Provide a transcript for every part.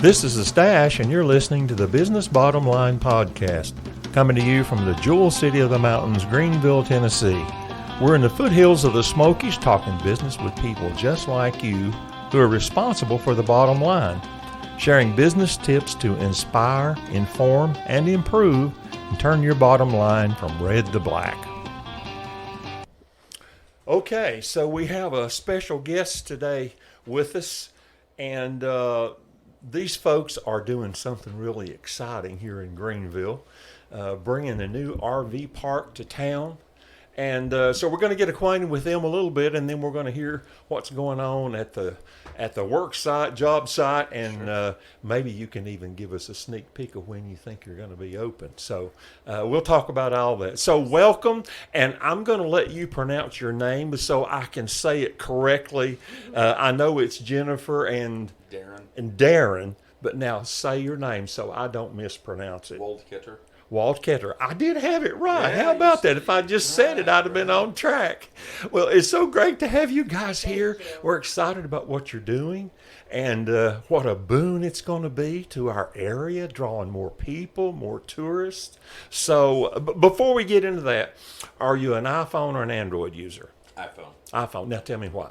This is The Stash, and you're listening to the Business Bottom Line Podcast, coming to you from the Jewel City of the Mountains, Greenville, Tennessee. We're in the foothills of the Smokies, talking business with people just like you who are responsible for the bottom line, sharing business tips to inspire, inform, and improve, and turn your bottom line from red to black. Okay, so we have a special guest today with us, and these folks are doing something really exciting here in Greenville, bringing a new RV park to town. And so we're going to get acquainted with them a little bit, and then we're going to hear what's going on at the work site, job site, and maybe you can even give us a sneak peek of when you think you're going to be open. So we'll talk about all that. So welcome, and I'm going to let you pronounce your name so I can say it correctly. I know it's Jennifer and Darrin, but now say your name so I don't mispronounce it. Waldkoetter. I did have it right. Yeah, how about that? If I just said it, I'd have been on track. Well, it's so great to have you guys here. We're excited about what you're doing and what a boon it's going to be to our area, drawing more people, more tourists. So before we get into that, are you an iPhone or an Android user? iPhone. Now tell me why.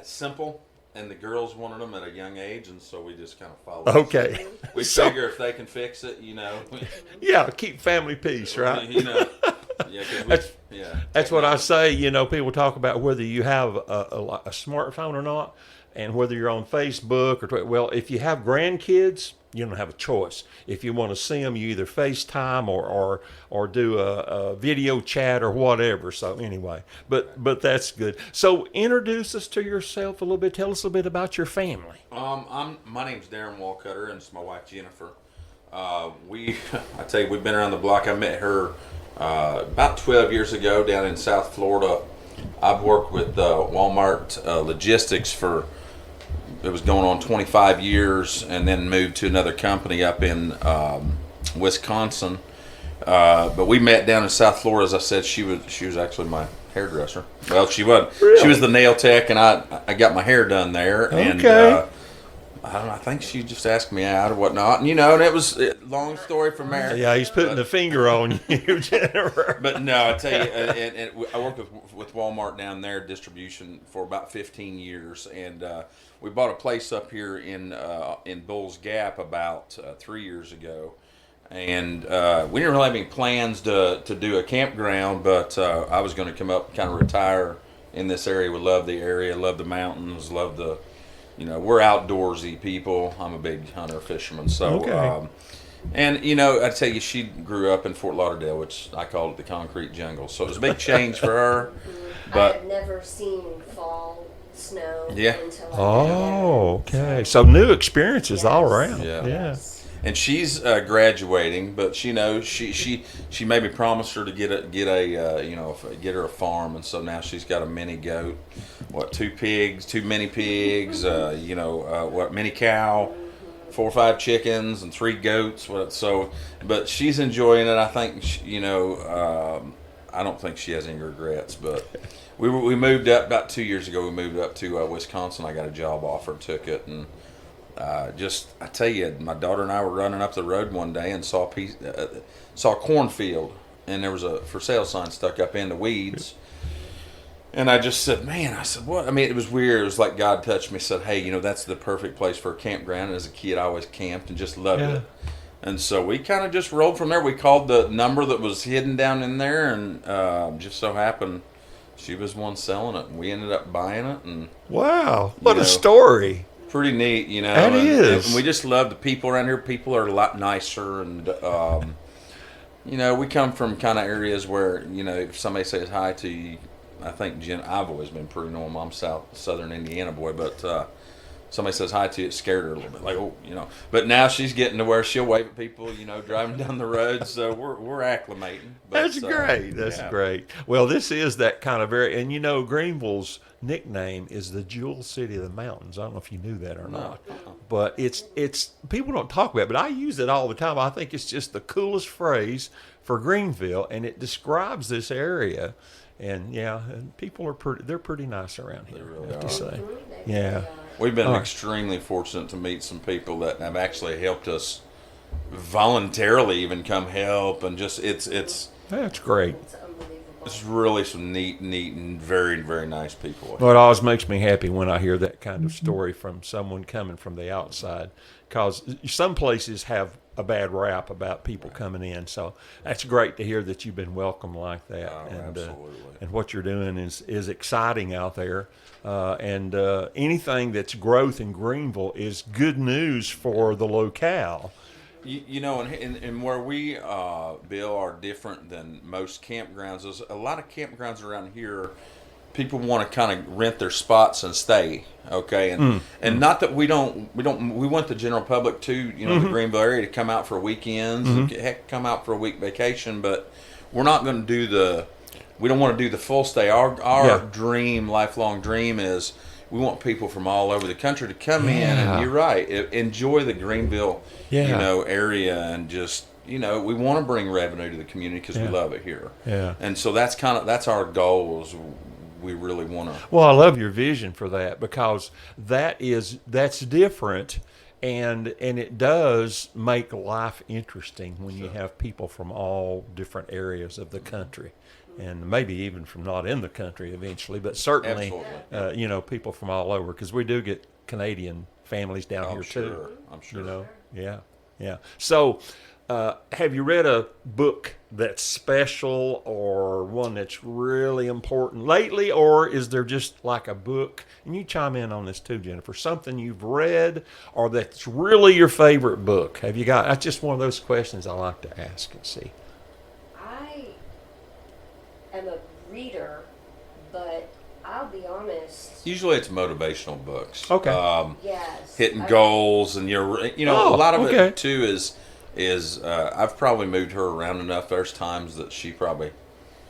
Simple. And the girls wanted them at a young age, and so we just kind of followed. Okay. We figure if they can fix it, you know. Yeah, keep family peace, right? You know. That's what I say. You know, people talk about whether you have a smartphone or not, and whether you're on Facebook or Twitter. Well, if you have grandkids, you don't have a choice. If you want to see them, you either FaceTime or do a video chat or whatever. So anyway, but that's good. So introduce us to yourself a little bit. Tell us a little bit about your family. My name's Darrin Waldkoetter, and it's my wife Jennifer. I tell you, we've been around the block. I met her about 12 years ago down in South Florida. I've worked with Walmart logistics for. It was going on 25 years, and then moved to another company up in Wisconsin. But we met down in South Florida. As I said, she was actually my hairdresser. Well, she wasn't. Really? She was the nail tech, and I got my hair done there. Okay. And I don't know. I think she just asked me out or whatnot, and and it was long story from there. Yeah, he's putting the finger on you, Jennifer. But no, I tell you, and I worked with Walmart down there, distribution for about 15 years, and we bought a place up here in Bulls Gap about 3 years ago, and we didn't really have any plans to do a campground, but I was going to come up, kind of retire in this area. We love the area, love the mountains, love the. We're outdoorsy people. I'm a big hunter, fisherman. So, okay. And I tell you, she grew up in Fort Lauderdale, which I called it the concrete jungle. So it was a big change for her. But I had never seen fall snow until okay. So new experiences all around. Yeah. Yes. And she's graduating, but she made me promise her to get her a farm, and so now she's got a mini goat, two mini pigs, mini cow, 4 or 5 chickens, and 3 goats. But she's enjoying it. I think I don't think she has any regrets. But we moved up about 2 years ago. We moved up to Wisconsin. I got a job offer, took it, and. I tell you, my daughter and I were running up the road one day and saw a cornfield, and there was a for sale sign stuck up in the weeds. And I just said, man, what? I mean, it was weird. It was like God touched me, said, hey, that's the perfect place for a campground. And as a kid, I always camped and just loved it. And so we kind of just rolled from there. We called the number that was hidden down in there, and just so happened she was one selling it, and we ended up buying it. And wow, what a story! Pretty neat, That is. And we just love the people around here. People are a lot nicer, and we come from kind of areas where if somebody says hi to you, I think I've always been pretty normal. I'm southern Indiana boy, but somebody says hi to you, it scared her a little bit, like But now she's getting to where she'll wave at people, driving down the road. So we're acclimating. But, That's great. That's great. Well, this is that kind of area, and Greenville's nickname is the Jewel City of the Mountains. I don't know if you knew that or not, but it's people don't talk about it, but I use it all the time. I think it's just the coolest phrase for Greenville, and it describes this area. And and people are they're pretty nice around here, I have to say. Yeah. We've been All right. extremely fortunate to meet some people that have actually helped us voluntarily even come help, and just it's That's great. It's unbelievable. it's really some neat and very, very nice people. Well, it always makes me happy when I hear that kind of story from someone coming from the outside, because some places have a bad rap about people coming in. So that's great to hear that you've been welcomed like that. Oh, and absolutely. And what you're doing is exciting out there. And anything that's growth in Greenville is good news for the locale. You know, and where we, Bill, are different than most campgrounds. There's a lot of campgrounds around here. People want to kind of rent their spots and stay, okay, and not that we want the general public to, you know, the Greenville area to come out for weekends, heck, come out for a week vacation, but we're not going to we don't want to do the full stay. Our dream, lifelong dream, is we want people from all over the country to come in, and you're right, enjoy the Greenville, you know, area, and just, you know, we want to bring revenue to the community because we love it here. Yeah. And so that's our goal. Is we really want to. Well, I love your vision for that, because that's different, and it does make life interesting when you have people from all different areas of the country, and maybe even from not in the country eventually, but certainly, you know, people from all over, because we do get Canadian families down here too. I'm sure. You know, yeah. So, have you read a book that's special or one that's really important lately, or is there just like a book? And you chime in on this too, Jennifer. Something you've read or that's really your favorite book. Have you got? That's just one of those questions I like to ask and see. I am a reader, but I'll be honest. Usually it's motivational books. Okay. Yes. Hitting goals, and a lot of okay. it too is I've probably moved her around enough. There's times that she probably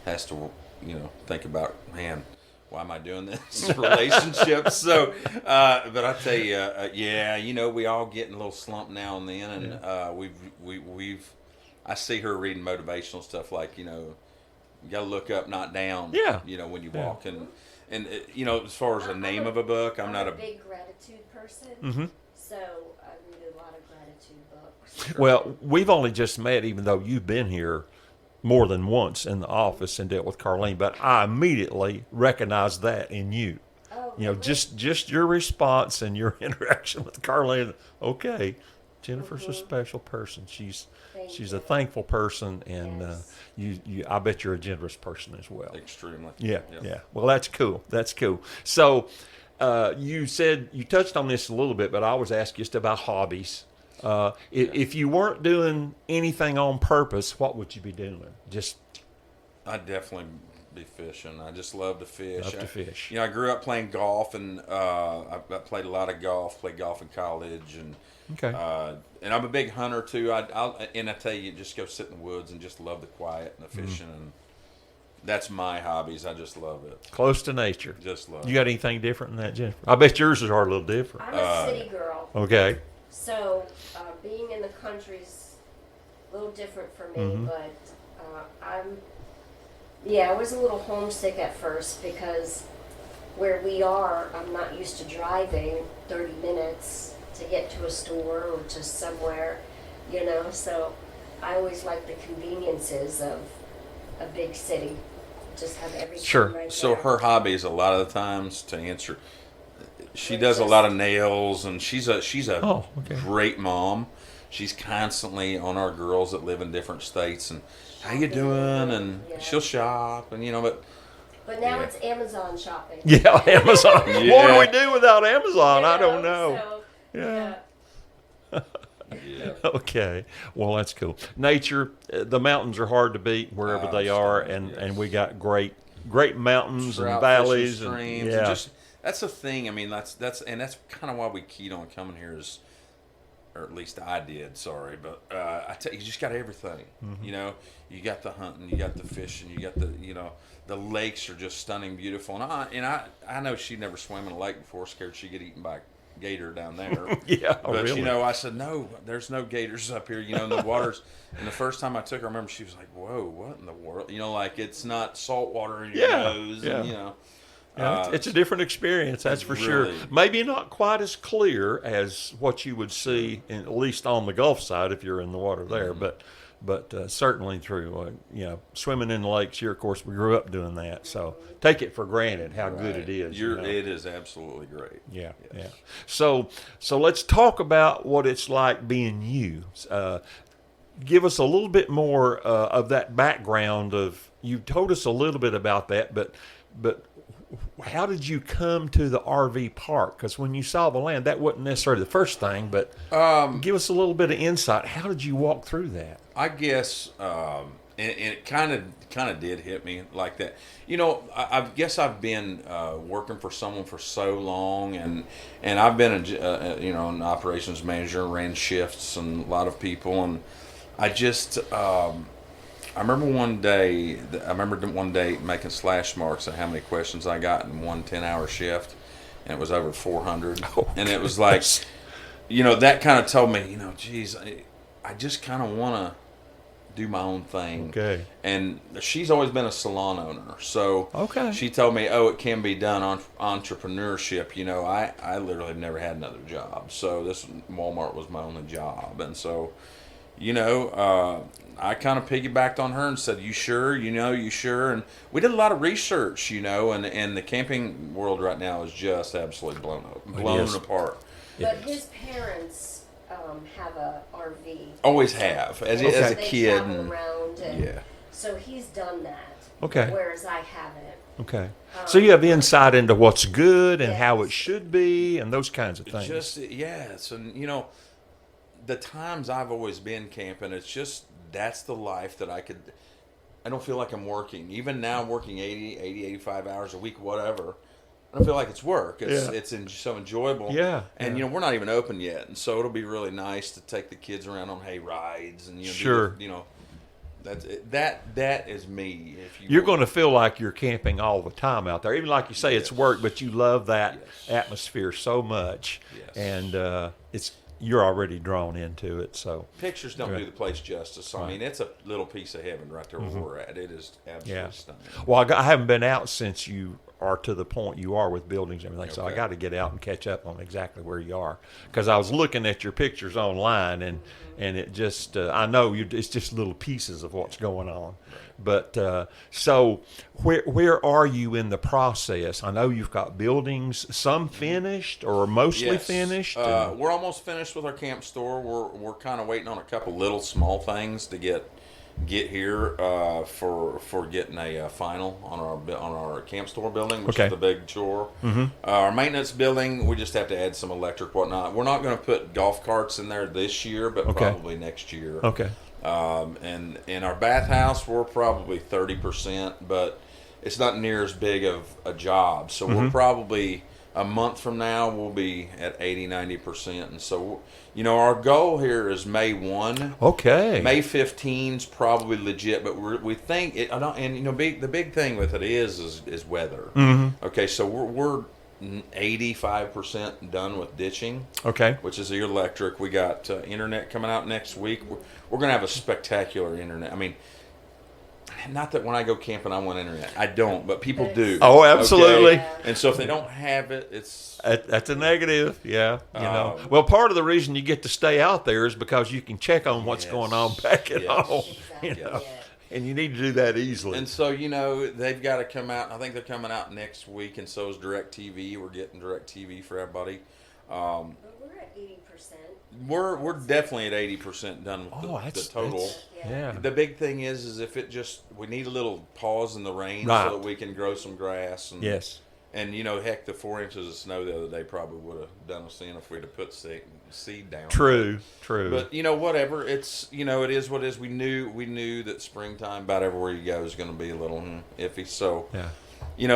has to, you know, think about, man, why am I doing this relationship? So, but I tell you, you know, we all get in a little slump now and then, and we've I see her reading motivational stuff like, you know, you got to look up, not down. Yeah. You know, when you walk, and you know, as far as a name of a book, I'm not a big gratitude person. Mm-hmm. So I read a lot of gratitude books. Well, we've only just met, even though you've been here more than once in the office and dealt with Carlene, but I immediately recognized that in you. Oh, You know, just your response and your interaction with Carlene. Okay, Jennifer's a special person. She's a thankful person, and you I bet you're a generous person as well. extremely. Yeah. Well, that's cool. So, you said you touched on this a little bit, but I was asking just about hobbies. If you weren't doing anything on purpose, what would you be doing? Just I'd definitely be fishing. I just love to fish. Love to fish. You know, I grew up playing golf, and I played a lot of golf. Played golf in college, and and I'm a big hunter too. I tell you, just go sit in the woods and just love the quiet and the fishing, and that's my hobbies. I just love it. close to nature. Just love You it. got anything different than that, Jennifer? I bet yours are a little different. I'm a city girl. Okay. So being in the country's a little different for me, but I was a little homesick at first because where we are, I'm not used to driving 30 minutes to get to a store or to somewhere, you know, so I always like the conveniences of a big city. Just have everything Sure. right So there. her hobbies, a lot of the times, to answer, she does a lot of nails, and she's a great mom. She's constantly on our girls that live in different states, and how you doing? And she'll shop, and you know, But now it's Amazon shopping. Yeah, Amazon. What do Yeah. we do without Amazon? You I don't know. So, Yeah. yeah. Okay. Well, that's cool. Nature, the mountains are hard to beat wherever they are, and we got great mountains and Trout valleys fishing, and streams, and just that's the thing. I mean, that's kind of why we keyed on coming here is, or at least I did. Sorry, but I tell you, just got everything. You know, you got the hunting, you got the fishing, you got the lakes are just stunning, beautiful. And I know she never swam in a lake before, scared she'd get eaten by a gator down there. Yeah, But really. you know, I said no. There's no gators up here. You know, in the waters. And the first time I took her, I remember she was like, "Whoa, what in the world?" You know, like it's not salt water in your nose. Yeah. And, you know, Yeah, it's a different experience, that's for sure. really- Maybe not quite as clear as what you would see, at least on the Gulf side, if you're in the water there. But certainly through, swimming in the lakes here. Of course, we grew up doing that, so take it for granted how good it is. It is absolutely great. Yeah, Yes. yeah. So let's talk about what it's like being you. Give us a little bit more of that background of. You told us a little bit about that, but how did you come to the RV park? Because when you saw the land, that wasn't necessarily the first thing, but give us a little bit of insight. How did you walk through that? I guess, and it kind of did hit me like that. I guess I've been working for someone for so long, and I've been an operations manager, ran shifts and a lot of people, and I just. I remember one day making slash marks at how many questions I got in one 10-hour shift, and it was over 400. Oh, and it was like, that kind of told me, geez, I just kind of want to do my own thing. Okay. And she's always been a salon owner, so Okay. she told me, it can be done on entrepreneurship. I literally have never had another job, so this Walmart was my only job, and so. I kind of piggybacked on her and said, you sure? You sure? And we did a lot of research, and the camping world right now is just absolutely blown apart. But his parents have a RV. Always have, as Okay. a They kid. travel around, and Yeah. so he's done that. Okay. Whereas I haven't. Okay. So you have insight into what's good and how it Yes. should be and those kinds of things. Just, yes. And, the times I've always been camping, it's just, that's the life that I don't feel like I'm working. Even now, I'm working 80, 85 hours a week, whatever. I don't feel like it's work. It's so enjoyable. Yeah. And, we're not even open yet. And so it'll be really nice to take the kids around on hay rides and, Sure. That is me. You're going to feel like you're camping all the time out there. Even like you say, it's work, but you love that atmosphere so much. Yes. And you're already drawn into it. So Pictures don't Right. do the place justice. I mean, it's a little piece of heaven right there where we're at. It is absolutely stunning. Well, I haven't been out since you are to the point you are with buildings and everything, so I Okay. got to get out and catch up on exactly where you are. Because I was looking at your pictures online, and it just I know it's just little pieces of what's going on. But so where are you in the process? I know you've got buildings, some finished or mostly Yes. finished. We're almost finished with our camp store. We're kind of waiting on a couple little small things to get here for getting a final on our camp store building, which Okay. is the big chore. Our maintenance building, we just have to add some electric, whatnot. We're not going to put golf carts in there this year, but Okay. probably next year. Okay. And in our bathhouse, we're probably 30%, but it's not near as big of a job. So we're probably a month from now, we'll be at 80-90%. And so, our goal here is May 1. Okay. May 15's probably legit, but we think it. The big thing with it is weather. Okay, so we're 85% done with ditching. Okay. Which is your electric. We got internet coming out next week. We're going to have a spectacular internet. I mean, not that when I go camping I want internet. I don't, but people do. Oh, absolutely. Okay? And so if they don't have it, it's... That's a negative, yeah. Well, part of the reason you get to stay out there is because you can check on what's going on back at home. Exactly. And you need to do that easily. And so, they've got to come out. I think they're coming out next week, and so is DirecTV. We're getting DirecTV for everybody. But we're at 80%. We're definitely at 80% done with the total. Yeah. The big thing is if it just, we need a little pause in the rain Right. so that we can grow some grass. And, Yes. And, heck, the 4 inches of snow the other day probably would have done us in if we'd have put seed down. True. But, whatever. It's, it is what it is. We knew that springtime about everywhere you go is going to be a little iffy. So, Yeah.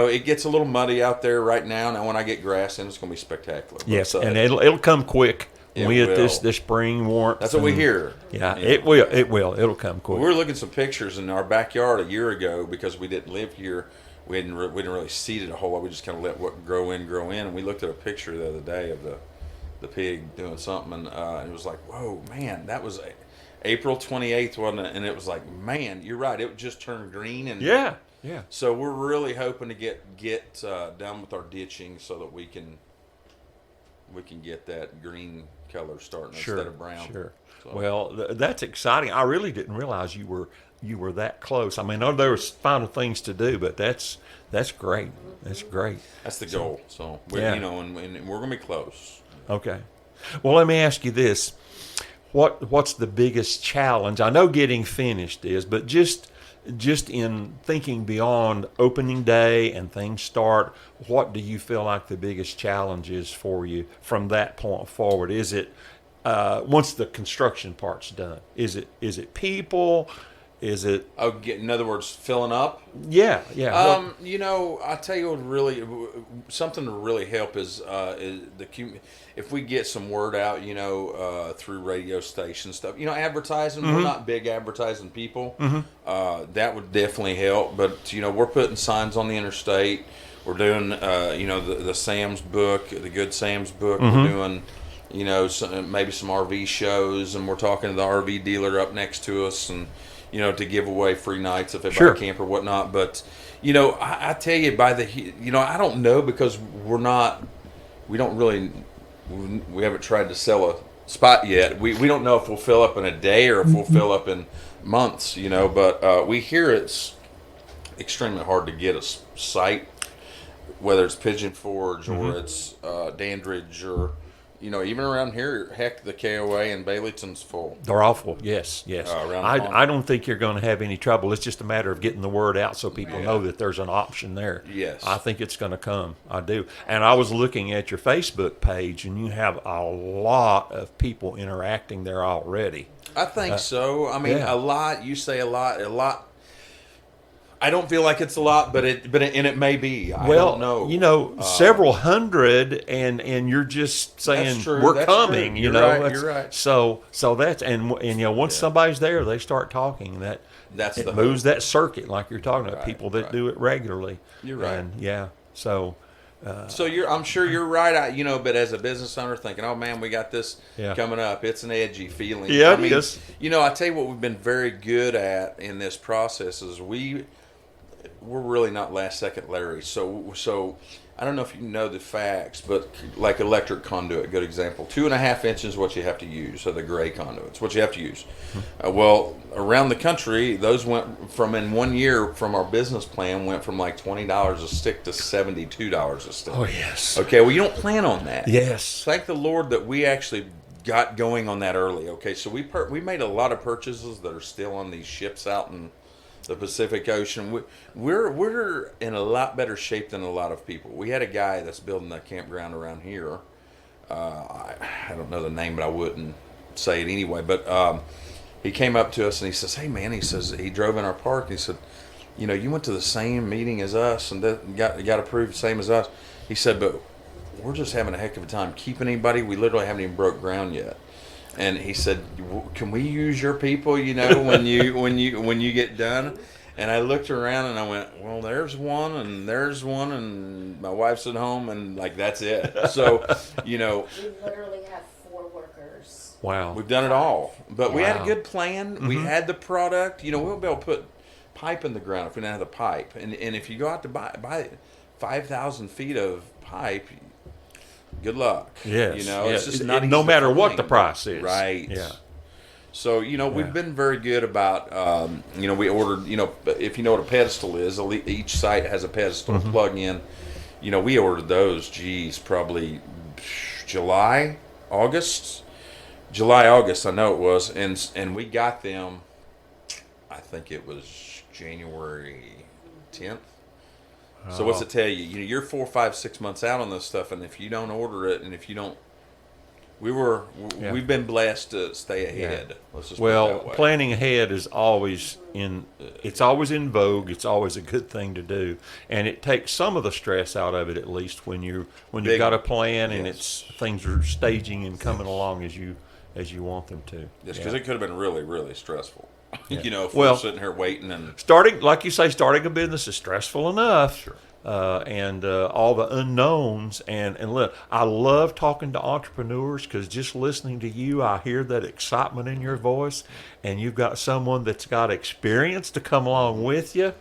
it gets a little muddy out there right now. Now, when I get grass in, it's going to be spectacular. Yes, But, and it'll come quick. It We get this will. spring warmth. that's what we and- hear. Yeah, it will. It will. It'll come quick. We were looking at some pictures in our backyard a year ago because we didn't live here. We didn't really seed it a whole lot. We just kind of let what grow in. And we looked at a picture the other day of the pig doing something, and it was like, whoa, man, that was April 28th, wasn't it? And it was like, man, you're right. It just turned green, and Yeah. Yeah. So we're really hoping to get done with our ditching so that we can get that green color starting instead of brown. Sure. So- Well, that's exciting. I really didn't realize you were that close. I mean, I know there was final things to do, but that's great. That's great. That's the goal. So we're, Yeah. and we're gonna be close. Okay. Well, let me ask you this: what's the biggest challenge? I know getting finished is, but just in thinking beyond opening day and things start, what do you feel like the biggest challenge is for you from that point forward? Is it once the construction part's done? Is it people? Is it? Oh, in other words, filling up. Yeah. I tell you what really something to really help is if we get some word out, through radio station stuff, advertising. We're not big advertising people. That would definitely help. But we're putting signs on the interstate. We're doing the Sam's book, the Good Sam's book. We're doing maybe some RV shows, and we're talking to the RV dealer up next to us, and to give away free nights if they buy a camp or whatnot. But, I tell you, I don't know, because we haven't tried to sell a spot yet. We don't know if we'll fill up in a day or if we'll fill up in months, but we hear it's extremely hard to get a site, whether it's Pigeon Forge or it's Dandridge or, even around here, heck, the KOA in Baileyton's full. They're awful. Yes. I don't think you're going to have any trouble. It's just a matter of getting the word out so people know that there's an option there. Yes. I think it's going to come. I do. And I was looking at your Facebook page, and you have a lot of people interacting there already. I think so. I mean, a lot. You say a lot. I don't feel like it's a lot, but it may be. I don't know. Several hundred, and you're just saying That's true. we're That's coming. true. You're right. So that's and once somebody's there, they start talking. That's it the moves hope. that circuit like you're talking about. Right, People that right. do it regularly. You're right. And so. So I'm sure you're right. But as a business owner, thinking, oh man, we got this coming up. It's an edgy feeling. Yeah, it is. I tell you what, we've been very good at in this process is we're really not last second Larry. So I don't know if you know the facts, but like electric conduit, good example. 2.5 inches is what you have to use. So the gray conduits, what you have to use. Well, around the country, those went from in 1 year from our business plan went from like $20 a stick to $72 a stick. Oh yes. Okay. Well, you don't plan on that. Yes. Thank the Lord that we actually got going on that early. Okay. So we made a lot of purchases that are still on these ships out in the Pacific Ocean. We're in a lot better shape than a lot of people. We had a guy that's building a campground around here. I don't know the name, but I wouldn't say it anyway. But he came up to us and he says, "Hey man," he says, he drove in our park. And he said, "You went to the same meeting as us and that got approved the same as us." He said, "But we're just having a heck of a time keeping anybody. We literally haven't even broke ground yet." And he said, "Can we use your people? When you get done?" And I looked around and I went, "Well, there's one, and my wife's at home, and like that's it." So, We literally have 4 workers. Wow. we've done it all. But we had a Wow. good plan. We had the product. We won't be able to put pipe in the ground if we didn't have the pipe. And if you go out to buy 5,000 feet of pipe, good luck. Yes. It's just not no easy matter to what find. the price is. Right. Yeah. So, we've been very good about, we ordered, if you know what a pedestal is, each site has a pedestal to plug in. We ordered those, probably July, August, I know it was. And we got them, I think it was January 10th. So what's it tell you? You're 4, 5, 6 months out on this stuff, and if you don't order it, and if you don't, we've been blessed to stay ahead. Let's just put it that way. Planning ahead is always it's always in vogue. It's always a good thing to do, and it takes some of the stress out of it, at least when you've got a plan and things are staging and coming along as you want them to. Yes, because it could have been really, really stressful. Yeah. If we're sitting here waiting and starting a business is stressful enough. Sure. And all the unknowns. And look, I love talking to entrepreneurs because just listening to you, I hear that excitement in your voice, and you've got someone that's got experience to come along with you.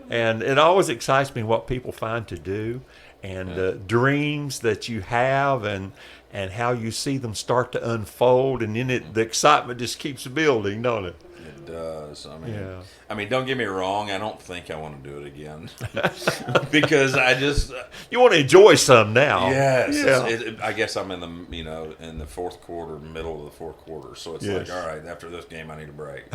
And it always excites me what people find to do, and dreams that you have, and how you see them start to unfold, and then the excitement just keeps building, don't it? It does. Yeah. I mean, don't get me wrong. I don't think I want to do it again because I just. You want to enjoy some now. Yes. Yeah. I guess I'm in the in the fourth quarter, middle of the fourth quarter. So it's Yes. like, all right, after this game, I need a break.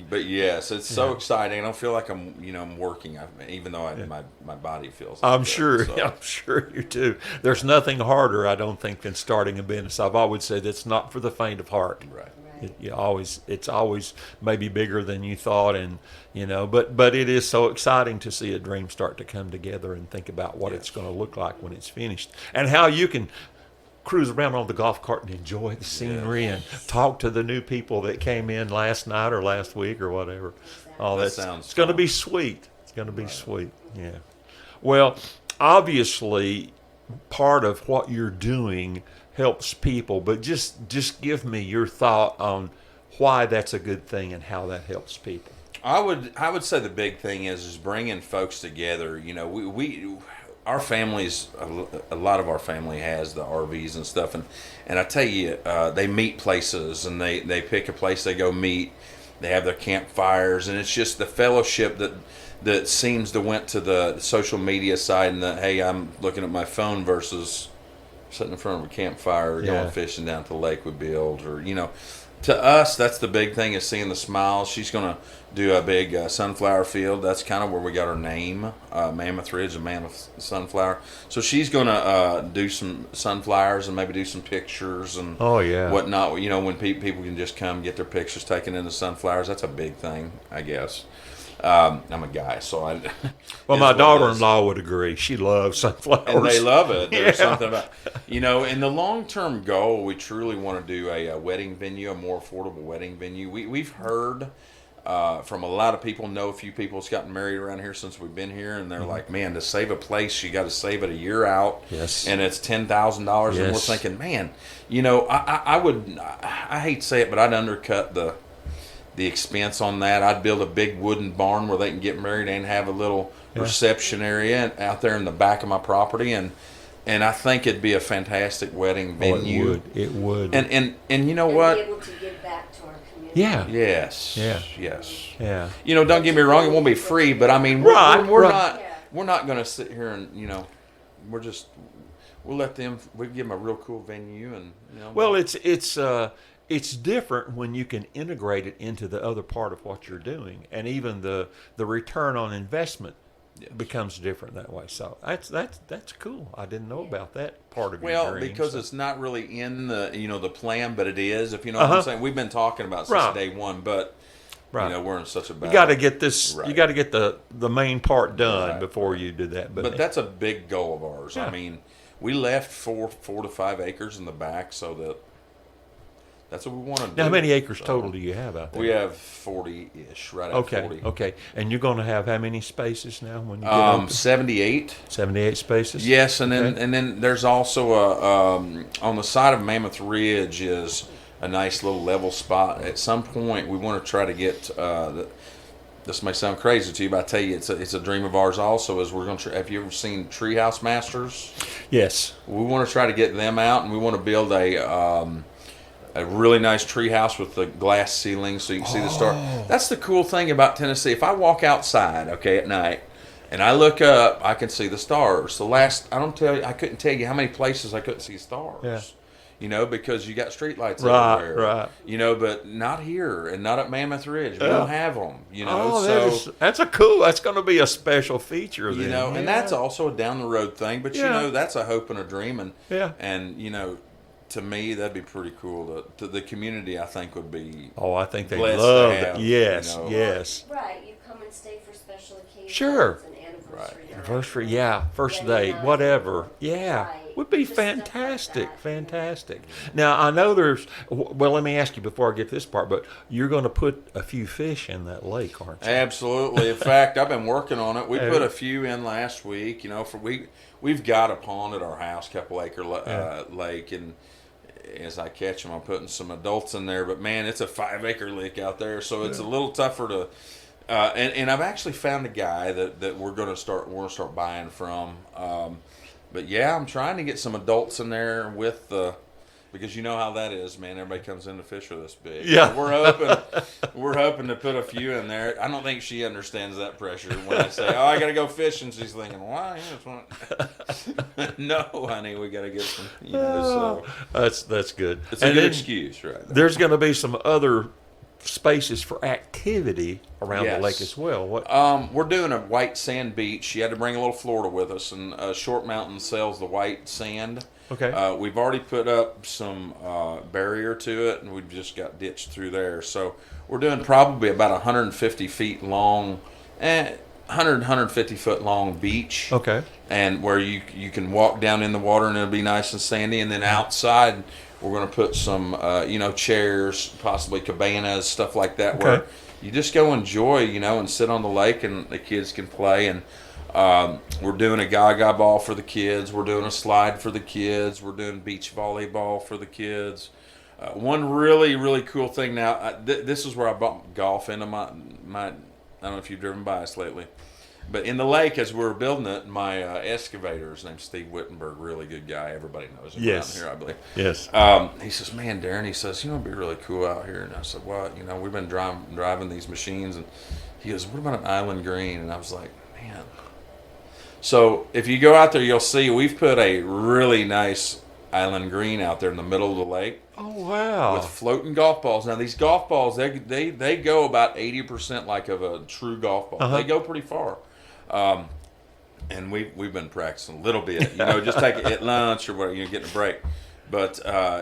But yes, it's so exciting. I don't feel like I'm working, even though my body feels. Like I'm that, sure. so. I'm sure you do. There's nothing harder, I don't think, than starting a business. I've always said it's not for the faint of heart. Right. It's always maybe bigger than you thought, and but it is so exciting to see a dream start to come together and think about what it's going to look like when it's finished, and how you can cruise around on the golf cart and enjoy the scenery and talk to the new people that came in last night or last week or whatever. Oh, That that's sounds it's going to fun. be sweet. It's going to be sweet. Yeah. Well, obviously, part of what you're doing helps people, but just give me your thought on why that's a good thing and how that helps people. I would say the big thing is bringing folks together. We our families, a lot of our family has the RVs and stuff, and I tell you, they meet places, and they pick a place they go meet. They have their campfires, and it's just the fellowship that seems to went to the social media side, and the hey, I'm looking at my phone versus sitting in front of a campfire or going fishing down to the lake we build, or to us, that's the big thing is seeing the smiles. She's going to do a big sunflower field. That's kind of where we got our name, Mammoth Ridge, a Mammoth sunflower. So she's going to do some sunflowers and maybe do some pictures and whatnot. When people can just come get their pictures taken in the sunflowers, that's a big thing, I guess. I'm a guy, so I. Well, my daughter-in-law would agree. She loves sunflowers, and they love it. There's something about in the long-term goal, we truly want to do a wedding venue, a more affordable wedding venue. We've heard from a lot of people, know a few people that's gotten married around here since we've been here, and they're like, man, to save a place, you got to save it a year out. Yes. And it's $10,000, and we're thinking, man, I hate to say it, but I'd undercut the expense on that. I'd build a big wooden barn where they can get married and have a little reception area out there in the back of my property, and I think it'd be a fantastic wedding venue. It would. And you know what? Be able to give back to our community. Yeah. Yes. Yeah. Yes. Yeah. Don't get me wrong, it won't be free, but I mean, we're not going to sit here and we'll let them. We give them a real cool venue, and Well, it's different when you can integrate it into the other part of what you're doing, and even the return on investment becomes different that way. So that's cool. I didn't know about that part of your dream. Because it's not really in the the plan, but it is. If you know what I'm saying, we've been talking about since day one, but we're in such a bad. You got to get this. You got to get the main part done before you do that. But that's a big goal of ours. Yeah. I mean, we left 4 to 5 acres in the back, so that's what we want to do. Now, how many acres total do you have out there? We have 40-ish, right at 40. Okay. And you're going to have how many spaces now when you get open? 78. 78 spaces? Yes, and then there's also on the side of Mammoth Ridge is a nice little level spot. At some point, we want to try to get this may sound crazy to you, but I tell you, it's a dream of ours also, is we're going to have you ever seen Treehouse Masters? Yes. We want to try to get them out, and we want to build a really nice tree house with the glass ceiling so you can see the star. That's the cool thing about Tennessee. If I walk outside, at night, and I look up, I can see the stars. I couldn't tell you how many places I couldn't see stars. Yeah. Because you got streetlights everywhere. Right. But not here and not at Mammoth Ridge. We don't have them. That's that's going to be a special feature. Then. And that's also a down the road thing. But that's a hope and a dream. And to me, that'd be pretty cool. To the community, I think would be. Oh, I think they blessed love to have, it. Yes. Right, you come and stay for special occasions. Sure. And anniversary. Anniversary, first date, whatever. Yeah, Right. would be Just stuff like fantastic, that. fantastic. Now, I know let me ask you before I get this part, but you're going to put a few fish in that lake, aren't you? Absolutely. In fact, I've been working on it. We put a few in last week. We've got a pond at our house, couple acre lake, and as I catch them, I'm putting some adults in there. But man, it's a 5 acre lake out there, so it's a little tougher And I've actually found a guy that we're gonna start buying from. But yeah, I'm trying to get some adults in there with the. Because you know how that is, man. Everybody comes in to fish with us big. Yeah. So we're hoping to put a few in there. I don't think she understands that pressure when I say, "Oh, I got to go fishing." She's thinking, "Why?" No, honey, we got to get some. So That's good. it's a good excuse, right? There's going to be some other spaces for activity around the Yes. lake as well. What? We're doing a white sand beach. You had to bring a little Florida with us, and Short Mountain sells the white sand. Okay. We've already put up some barrier to it, and we've just got ditched through there. So we're doing probably about 150 feet long, 150 foot long beach. Okay. And where you can walk down in the water, and it'll be nice and sandy. And then outside, we're going to put some, chairs, possibly cabanas, stuff like that, Okay. where you just go enjoy, and sit on the lake, and the kids can play. And we're doing a gaga ball for the kids. We're doing a slide for the kids. We're doing beach volleyball for the kids. One really, really cool thing now, this is where I brought golf into my, I don't know if you've driven by us lately, but in the lake as we were building it, my excavator, his name's Steve Wittenberg, really good guy. Everybody knows him Yes. around here, I believe. Yes. He says, "Man, Darrin," he says, "it'd be really cool out here." And I said, "What? We've been driving these machines." And he goes, "What about an island green?" And I was like, "Man." So if you go out there, you'll see we've put a really nice island green out there in the middle of the lake Oh wow. with floating golf balls. Now these golf balls, they go about 80% like of a true golf ball. Uh-huh. They go pretty far. And we've been practicing a little bit, just take it at lunch or whatever, getting a break. But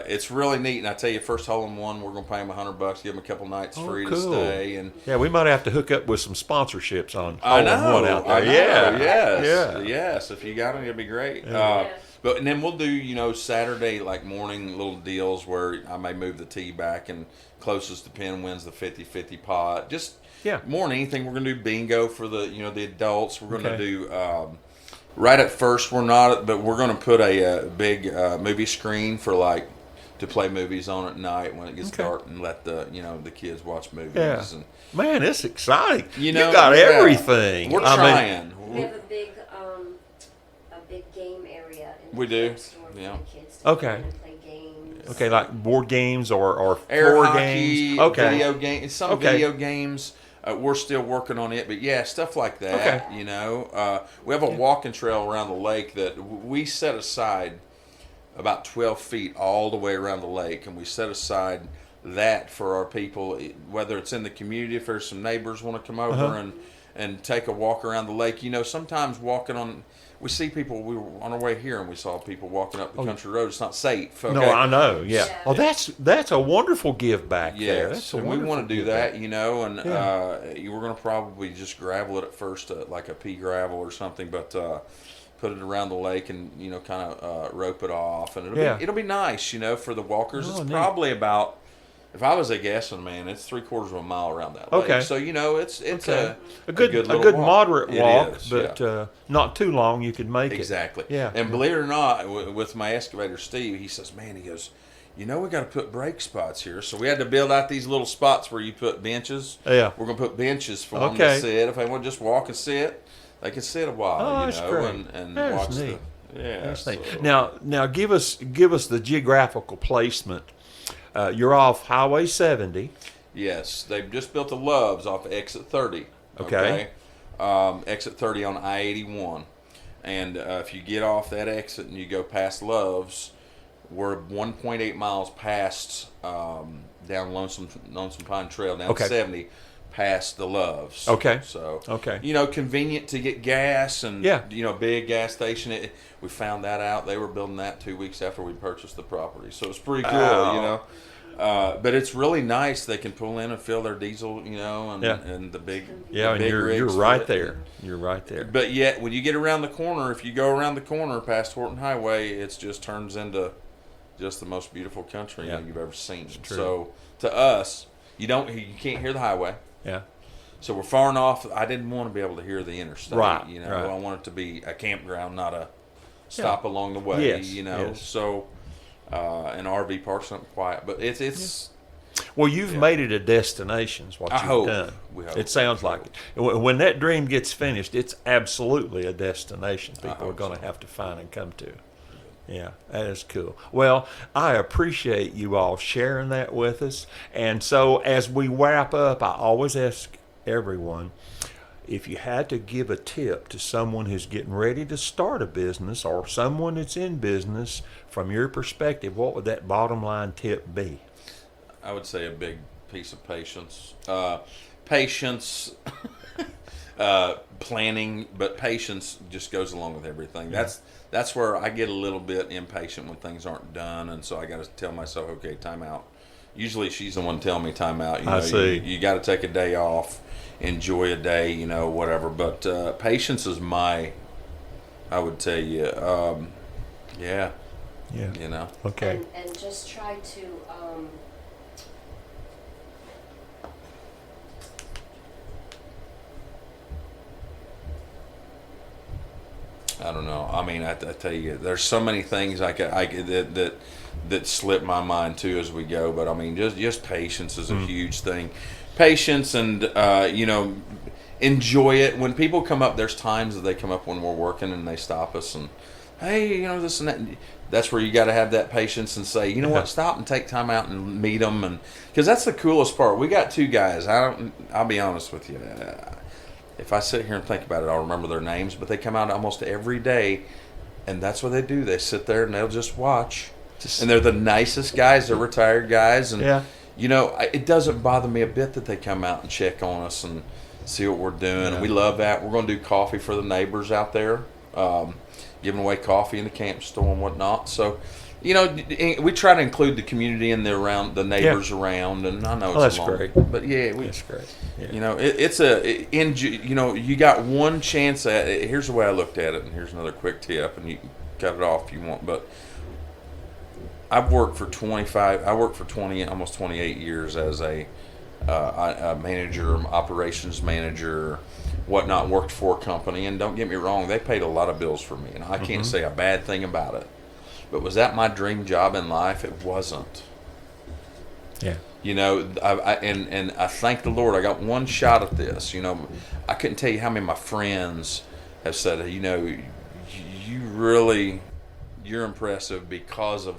it's really neat. And I tell you, first hole in one, we're gonna pay them $100, give them a couple nights free to cool. stay. And Yeah, we might have to hook up with some sponsorships on I hole in know, one out there. I know, Yeah. yes, Yeah. yes. If you got them, it'd be great. Yeah. But and then we'll do Saturday like morning little deals where I may move the tee back and closest to pin wins the 50-50 pot. Just Yeah. more than anything, we're gonna do bingo for the the adults. We're gonna Okay. do right at first we're not, but we're gonna put a big movie screen for to play movies on at night when it gets Okay. dark and let the the kids watch movies. Yeah. And Man, it's exciting. You You know, got yeah. everything. we're I mean, trying. We have a big game area in the We do, camp store for yeah. the kids to Okay. come in and play games. okay, like board games or Air floor hockey, games. Okay. video games, some Okay. video games. We're still working on it, but yeah, stuff like that. Okay. We have a walking trail around the lake that we set aside about 12 feet all the way around the lake, and we set aside that for our people, whether it's in the community, if there's some neighbors want to come over Uh-huh. and take a walk around the lake. Sometimes walking on. We see people. We were on our way here, and we saw people walking up the country road. It's not safe. Okay? No, I know. Yeah. Yeah. Oh, that's a wonderful give back there. Yes, That's a and we wonderful want to do give that, back. and Yeah. we're going to probably just gravel it at first, like a pea gravel or something, but put it around the lake and kind of rope it off, and it'll be nice, for the walkers. Oh, It's neat. probably about, if I was a guessing man, it's 3/4 of a mile around that lake. Okay. So it's Okay. a a little good walk. moderate It walk, is, but yeah. not too long. You could make Exactly. it. Yeah. And believe it or not, with my excavator Steve, he says, "Man," he goes, we got to put break spots here. So we had to build out these little spots where you put benches. Yeah. We're going to put benches for them Okay. to sit. If they want to just walk and sit, they can sit a while, Oh, that's great. and That's watch neat. That's That's neat. Now give us the geographical placement. You're off Highway 70. Yes, they've just built the Loves off of exit 30. Okay. Exit 30 on I-81. And if you get off that exit and you go past Loves, we're 1.8 miles past down Lonesome Pine Trail, down Okay. 70, past the Loves. Okay. So, Okay. convenient to get gas and, Yeah. big gas station. We found that out. They were building that 2 weeks after we purchased the property. So it's pretty cool, Oh. But it's really nice. They can pull in and fill their diesel, and Yeah. and the big Yeah, and big you're rigs for right it. there. You're right there. But yet, when you get around the corner, if you go around the corner past Horton Highway, it just turns into just the most beautiful country Yeah. you've ever seen. true. So to us, you can't hear the highway. Yeah. So we're far enough. I didn't want to be able to hear the interstate. Right, Right. right. I want it to be a campground, not a stop along the way. Yes, yes. So an RV park, something quiet. But it's Well, you've made it a destination, is what I you've hope. done. We hope. It sounds like it. When that dream gets finished, it's absolutely a destination people are hope going to so. have to find and come to. Yeah, that is cool. Well, I appreciate you all sharing that with us. And so as we wrap up, I always ask everyone, if you had to give a tip to someone who's getting ready to start a business or someone that's in business, from your perspective, what would that bottom line tip be? I would say a big piece of patience. Patience, planning, but patience just goes along with everything. That's where I get a little bit impatient when things aren't done, and so I got to tell myself, okay, time out. Usually she's the one telling me time out. You know, I see. You got to take a day off, enjoy a day, you know, whatever. But patience is I would tell you, yeah, you know. Okay. And just try to I don't know. I mean, I tell you, there's so many things that slip my mind too as we go. But I mean, just patience is a huge thing. Patience and you know, enjoy it. When people come up, there's times that they come up when we're working and they stop us and, hey, you know, this and that. That's where you got to have that patience and say, you know what, stop and take time out and meet them, and because that's the coolest part. We got two guys. I'll be honest with you. If I sit here and think about it, I'll remember their names, but they come out almost every day, and that's what they do. They sit there and they'll just watch. And they're the nicest guys. They're retired guys. And, you know, it doesn't bother me a bit that they come out and check on us and see what we're doing. Yeah. And we love that. We're going to do coffee for the neighbors out there, giving away coffee in the camp store and whatnot. So, you know, we try to include the community and the neighbors around. And I know it's that's long, great. but yeah, That's great. Yeah. you know, you know, you got one chance at it. Here's the way I looked at it, and here's another quick tip, and you can cut it off if you want. But I've worked for 20, almost 28 years as a manager, operations manager, whatnot. Worked for a company, and don't get me wrong, they paid a lot of bills for me, and I can't say a bad thing about it. But was that my dream job in life? It wasn't. Yeah. You know, and I thank the Lord. I got one shot at this. You know, I couldn't tell you how many of my friends have said, you know, you're impressive because of,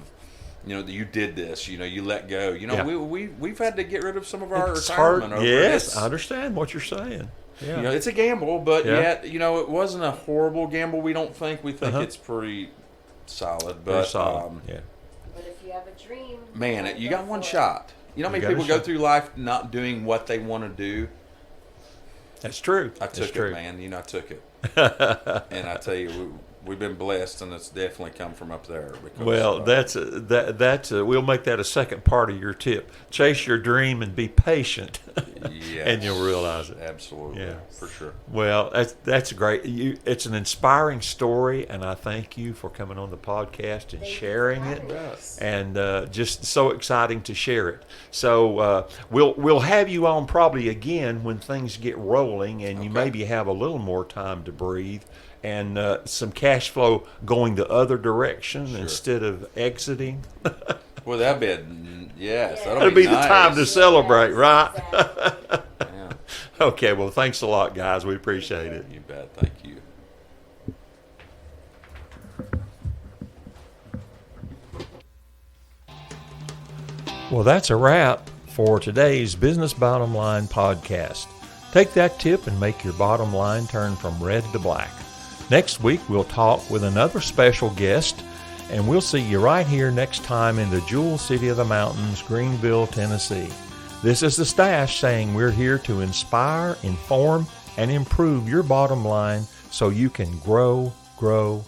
you know, that you did this. You know, you let go. You know, we've had to get rid of some of our retirement over Yes, this. I understand what you're saying. Yeah. You know, it's a gamble, but yet, you know, it wasn't a horrible gamble. We think it's pretty solid. But Pretty solid. Yeah. But if you have a dream, man, you got one shot. You know how You many got a people go shot. through life not doing what they want to do? That's true. I That's took true. it, man. You know, I took it. And I tell you, we've been blessed, and it's definitely come from up there. Because, Well, that's we'll make that a second part of your tip. Chase your dream and be patient, yes, and you'll realize it. Absolutely, Yeah. for sure. Well, that's great. It's an inspiring story, and I thank you for coming on the podcast and Thank you sharing for it, having us. and just so exciting to share it. So we'll have you on probably again when things get rolling, and you Okay. maybe have a little more time to breathe. And some cash flow going the other direction instead of exiting. Well, that'd be yes. Yeah. That'll be the nice. time to celebrate, right? Exactly. Yeah, Okay, well, thanks a lot, guys. We appreciate it. you bet. Thank you. Well, that's a wrap for today's Business Bottom Line podcast. Take that tip and make your bottom line turn from red to black. Next week, we'll talk with another special guest, and we'll see you right here next time in the Jewel City of the Mountains, Greenville, Tennessee. This is the Stash saying we're here to inspire, inform, and improve your bottom line so you can grow, grow,